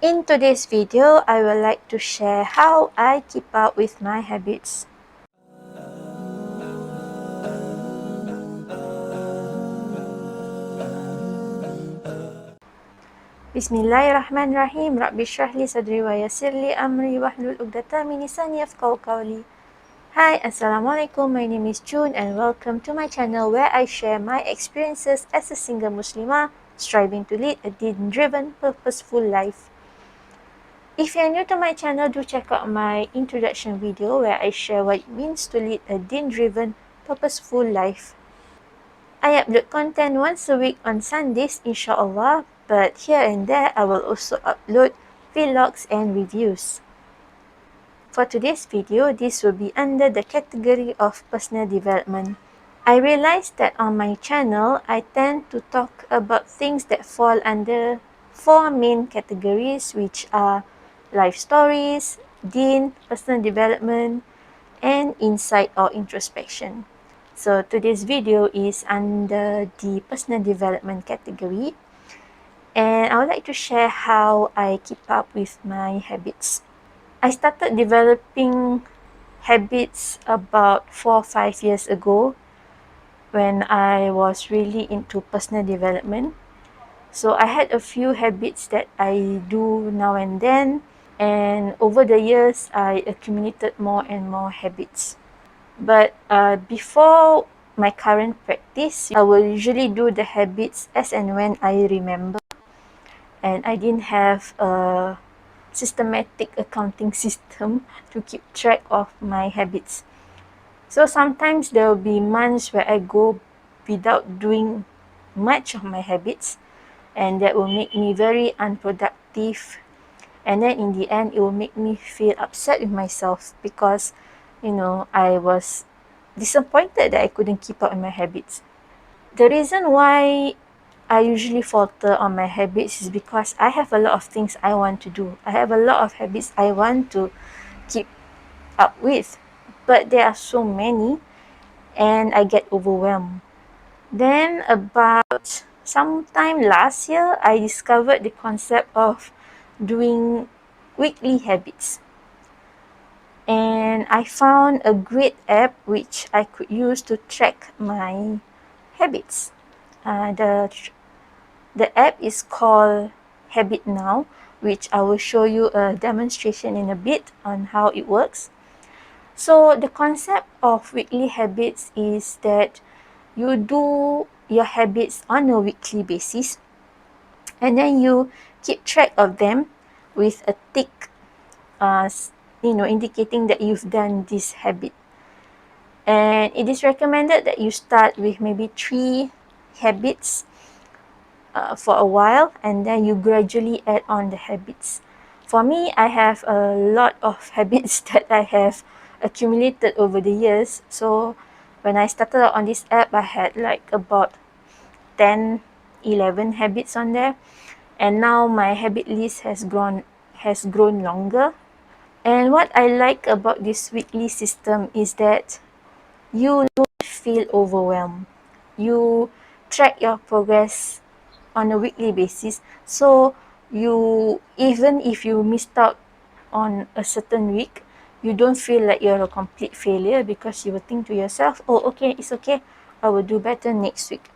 In today's video, I would like to share how I keep up with my habits. Bismillahirrahmanirrahim. Rabbi shrah li sadri wa yassir li amri wahlul 'uqdatam min lisani yafqahu qawli. Hi, Assalamualaikum. My name is June and welcome to my channel where I share my experiences as a single Muslimah striving to lead a deen-driven, purposeful life. If you're new to my channel, do check out my introduction video where I share what it means to lead a deen-driven, purposeful life. I upload content once a week on Sundays, inshallah, but here and there I will also upload vlogs and reviews. For today's video, this will be under the category of personal development. I realized that on my channel, I tend to talk about things that fall under four main categories, which are life stories, deen, personal development, and insight or introspection. So today's video is under the personal development category, and I would like to share how I keep up with my habits. I started developing habits about 4 or 5 years ago when I was really into personal development. So I had a few habits that I do now and then, and over the years I accumulated more and more habits. But before my current practice, I will usually do the habits as and when I remember, and I didn't have a systematic accounting system to keep track of my habits. So sometimes there will be months where I go without doing much of my habits, and that will make me very unproductive, and then in the end it will make me feel upset with myself because I was disappointed that I couldn't keep up with my habits. The reason why I usually falter on my habits is because I have a lot of things I want to do. I have a lot of habits I want to keep up with, but there are so many and I get overwhelmed. Then about sometime last year, I discovered the concept of doing weekly habits. And I found a great app which I could use to track my habits. The app is called HabitNow, which I will show you a demonstration in a bit on how it works. So the concept of weekly habits is that you do your habits on a weekly basis, and then you keep track of them with a tick, indicating that you've done this habit. And it is recommended that you start with maybe 3 habits for a while, and then you gradually add on the habits. For me, I have a lot of habits that I have accumulated over the years. So when I started out on this app, I had like about 10, 11 habits on there, and now my habit list has grown longer. And what I like about this weekly system is that you don't feel overwhelmed. You track your progress on a weekly basis, so even if you missed out on a certain week, you don't feel like you're a complete failure, because you will think to yourself, oh okay, it's okay, I will do better next week.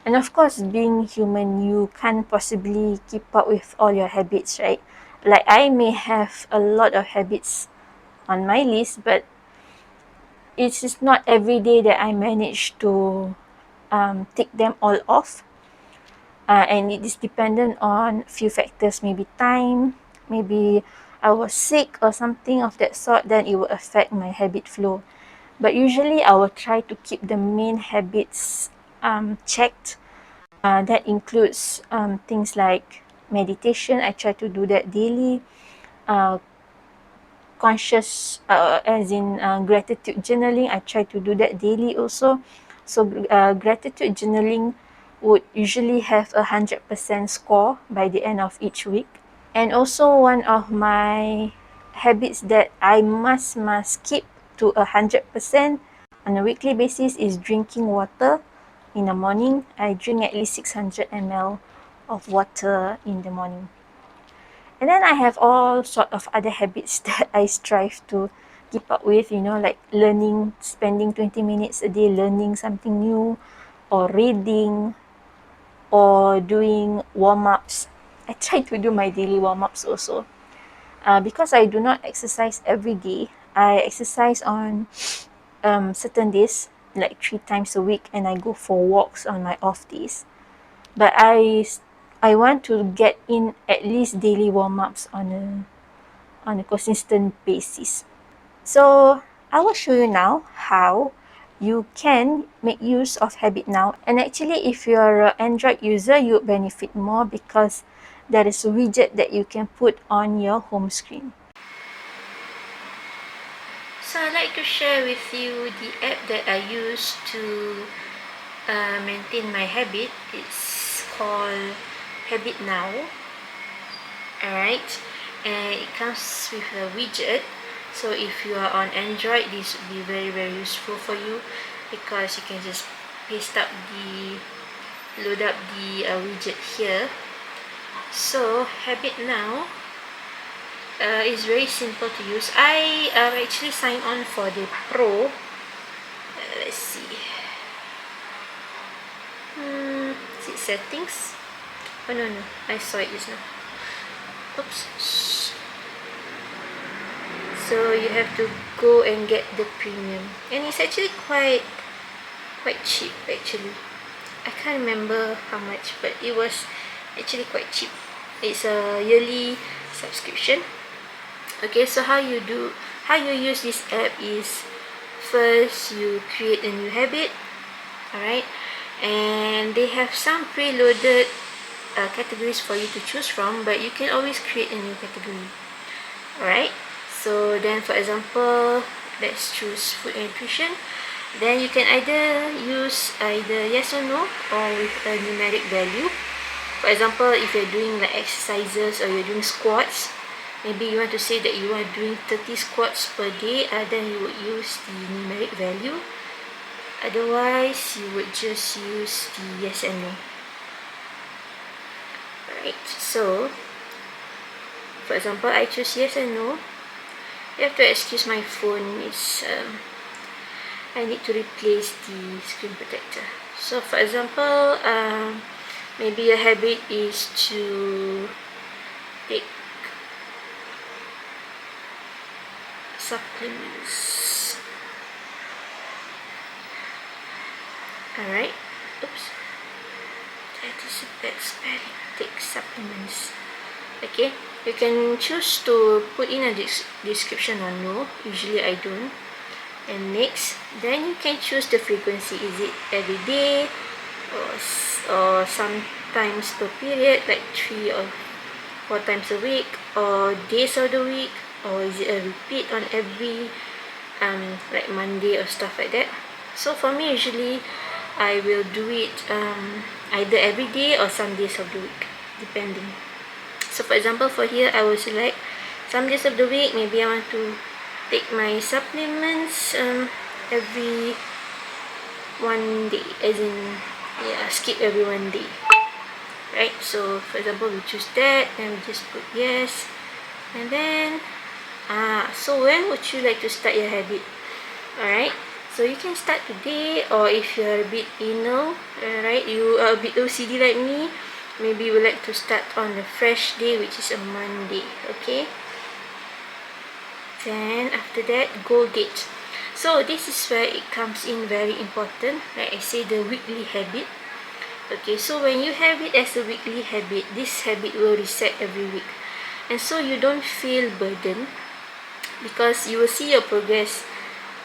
And of course, being human, you can't possibly keep up with all your habits, right? Like, I may have a lot of habits on my list, but it's just not every day that I manage to tick them all off. And it is dependent on few factors, maybe time, maybe I was sick or something of that sort, then it will affect my habit flow. But usually I will try to keep the main habits checked. That includes things like meditation. I try to do that daily. Conscious, as in gratitude journaling, I try to do that daily also. So gratitude journaling would usually have 100% score by the end of each week. And also, one of my habits that I must keep to 100% on a weekly basis is drinking water in the morning. I drink at least 600 ml of water in the morning. And then I have all sort of other habits that I strive to keep up with, like learning, spending 20 minutes a day learning something new, or reading, or doing warm-ups. I try to do my daily warm-ups also. Because I do not exercise every day, I exercise on certain days, like 3 times a week, and I go for walks on my off days. But I want to get in at least daily warm-ups on a consistent basis. So I will show you now how you can make use of HabitNow. And actually, if you're an Android user, you benefit more because there is a widget that you can put on your home screen. So I'd like to share with you the app that I use to maintain my habit. It's called HabitNow. Alright, and it comes with a widget. So if you are on Android, this will be very useful for you, because you can just load up the widget here. So HabitNow is very simple to use. I actually signed on for the Pro. Let's see. Is it settings? Oh no, I saw it just now. Oops. So you have to go and get the premium, and it's actually quite cheap actually. I can't remember how much, but it was actually quite cheap. It's a yearly subscription. Okay, so how you use this app is, first you create a new habit. Alright, and they have some preloaded categories for you to choose from, but you can always create a new category. Alright, so then for example, let's choose food and nutrition. Then you can either use either yes or no, or with a numeric value. For example, if you're doing like exercises or you're doing squats, maybe you want to say that you are doing 30 squats per day, then you would use the numeric value. Otherwise, you would just use the yes and no. Alright, so for example, I choose yes and no. You have to excuse my phone, I need to replace the screen protector. So for example, maybe your habit is to take supplements. Alright, oops, that is a bad spelling. Take supplements. Okay, you can choose to put in a description or no. Usually I don't. And next, then you can choose the frequency. Is it every day, or sometimes per period, like 3 or 4 times a week, or days of the week, or is it a repeat on every like Monday or stuff like that. So for me, usually I will do it either every day or some days of the week, depending. So for example, for here I will select some days of the week. Maybe I want to take my supplements every one day, as in skip every one day, right? So for example, we choose that, and we just put yes. And then so when would you like to start your habit? Alright, so you can start today, or if you're a bit anal, right, you are a bit OCD like me, maybe you would like to start on a fresh day, which is a Monday. Okay, then after that, goal date. So this is where it comes in very important. Like I say, the weekly habit. Okay, so when you have it as a weekly habit, this habit will reset every week, and so you don't feel burdened, because you will see your progress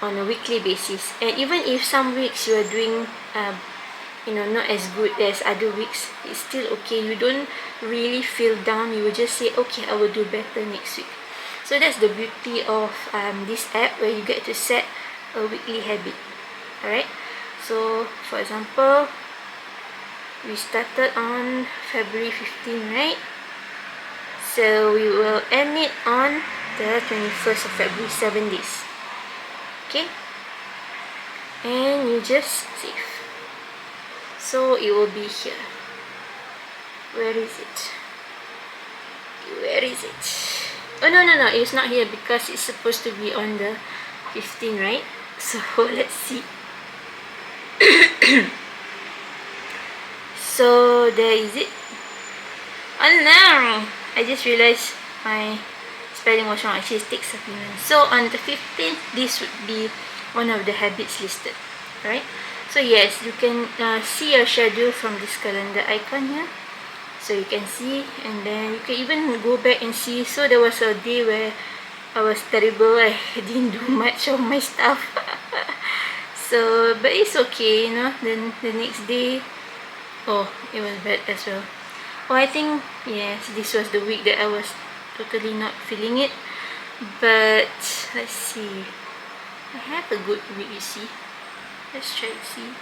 on a weekly basis. And even if some weeks you are doing not as good as other weeks, it's still okay. You don't really feel down. You will just say, okay, I will do better next week. So that's the beauty of this app, where you get to set a weekly habit. Alright, so for example, we started on February 15, right? So we will end it on the 21st of February, 7 days. Okay, and you just save. So it will be here. Where is it? Where is it? Oh, no, it's not here because it's supposed to be on the 15, right? So let's see. So there is it. Oh no! I just realized my spelling was wrong. Actually, take supplements. So on the 15th, this would be one of the habits listed, right? So yes, you can see your schedule from this calendar icon here. So you can see, and then you can even go back and see. So there was a day where I was terrible. I didn't do much of my stuff. So, but it's okay, you know. Then the next day, oh, it was bad as well. Oh, I think, yes, this was the week that I was totally not feeling it. But let's see. I have a good week, you see. Let's try to see.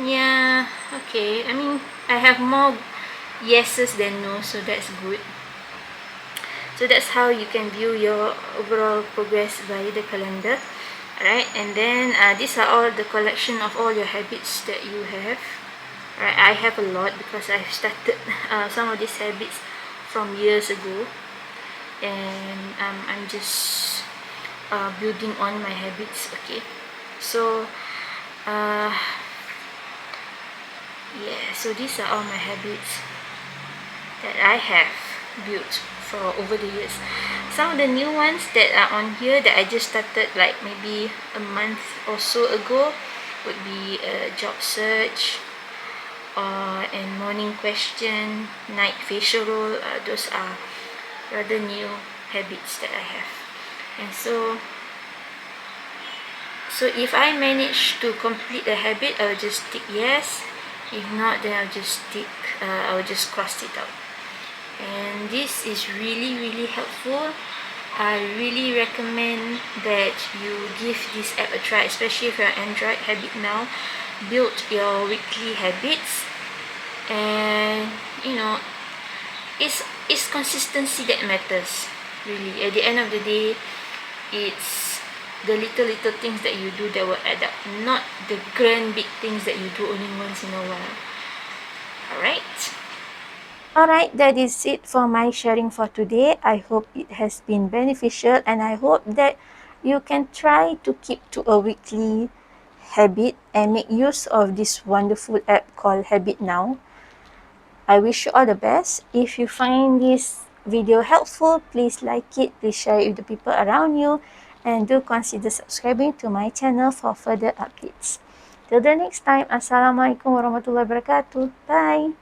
Yeah, okay. I mean, I have more yeses than no, so that's good. So that's how you can view your overall progress via the calendar. Alright, and then these are all the collection of all your habits that you have. Alright, I have a lot because I've started some of these habits from years ago, and I'm just building on my habits. Okay, so yeah, so these are all my habits that I have built for over the years. Some of the new ones that are on here that I just started like maybe a month or so ago would be job search, and morning question, night facial roll. Those are rather new habits that I have. And so if I manage to complete a habit, I'll just tick yes. If not, then I'll just cross it out. And this is really helpful. I really recommend that you give this app a try, especially if you're on Android. HabitNow, build your weekly habits, and you know, it's consistency that matters. Really, at the end of the day, it's the little things that you do that will add up, not the grand big things that you do only once in a while. Alright, that is it for my sharing for today. I hope it has been beneficial, and I hope that you can try to keep to a weekly habit and make use of this wonderful app called HabitNow. I wish you all the best. If you find this video helpful, please like it, please share it with the people around you, and do consider subscribing to my channel for further updates. Till the next time, Assalamualaikum warahmatullahi wabarakatuh. Bye.